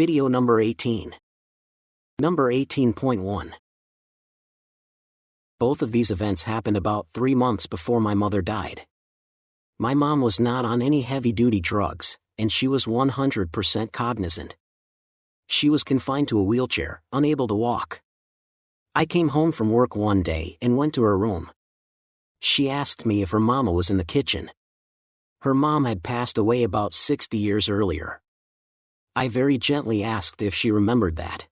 Video number 18. Number 18.1. Both of these events happened about 3 months before my mother died. My mom was not on any heavy-duty drugs, and she was 100% cognizant. She was confined to a wheelchair, unable to walk. I came home from work one day and went to her room. She asked me if her mama was in the kitchen. Her mom had passed away about 60 years earlier. I very gently asked if she remembered that.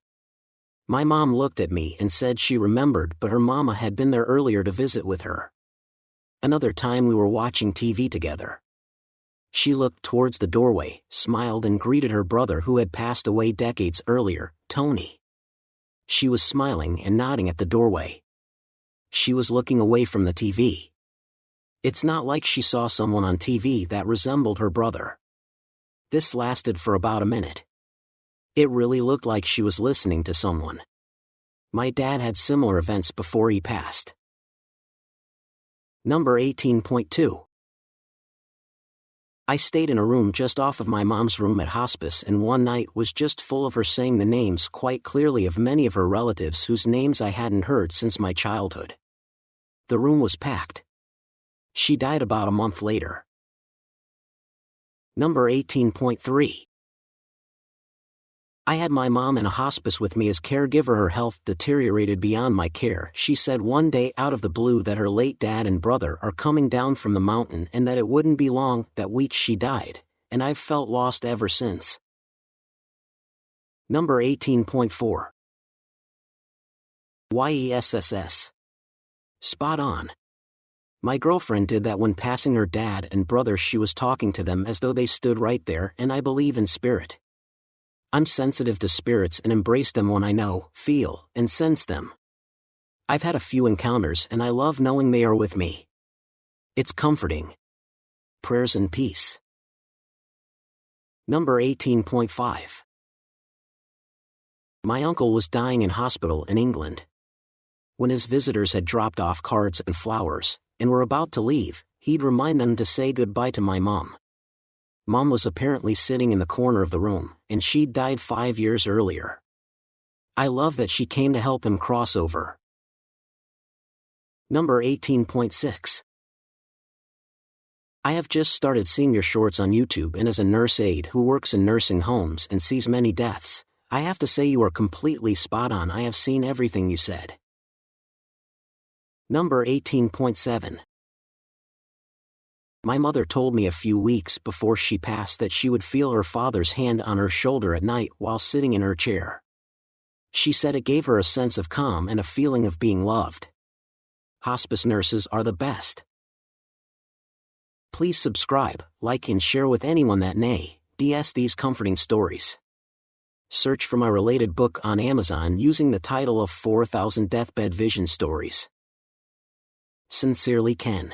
My mom looked at me and said she remembered, but her mama had been there earlier to visit with her. Another time we were watching TV together. She looked towards the doorway, smiled and greeted her brother who had passed away decades earlier, Tony. She was smiling and nodding at the doorway. She was looking away from the TV. It's not like she saw someone on TV that resembled her brother. This lasted for about a minute. It really looked like she was listening to someone. My dad had similar events before he passed. Number 18.2. I stayed in a room just off of my mom's room at hospice, and one night was just full of her saying the names quite clearly of many of her relatives whose names I hadn't heard since my childhood. The room was packed. She died about a month later. Number 18.3. I had my mom in a hospice with me as caregiver. Her health deteriorated beyond my care. She said one day out of the blue that her late dad and brother are coming down from the mountain and that it wouldn't be long. That week she died, and I've felt lost ever since. Number 18.4. YESSS. Spot on. My girlfriend did that when passing her dad and brother. She was talking to them as though they stood right there, and I believe in spirit. I'm sensitive to spirits and embrace them when I know, feel, and sense them. I've had a few encounters and I love knowing they are with me. It's comforting. Prayers and peace. Number 18.5. My uncle was dying in hospital in England. When his visitors had dropped off cards and flowers, and were about to leave, he'd remind them to say goodbye to my mom. Mom was apparently sitting in the corner of the room, and she'd died 5 years earlier. I love that she came to help him cross over. Number 18.6. I have just started seeing your shorts on YouTube, and as a nurse aide who works in nursing homes and sees many deaths, I have to say you are completely spot on. I have seen everything you said. Number 18.7. My mother told me a few weeks before she passed that she would feel her father's hand on her shoulder at night while sitting in her chair. She said it gave her a sense of calm and a feeling of being loved. Hospice nurses are the best. Please subscribe, like and share with anyone that DS these comforting stories. Search for my related book on Amazon using the title of 4,000 Deathbed Vision Stories. Sincerely, Ken.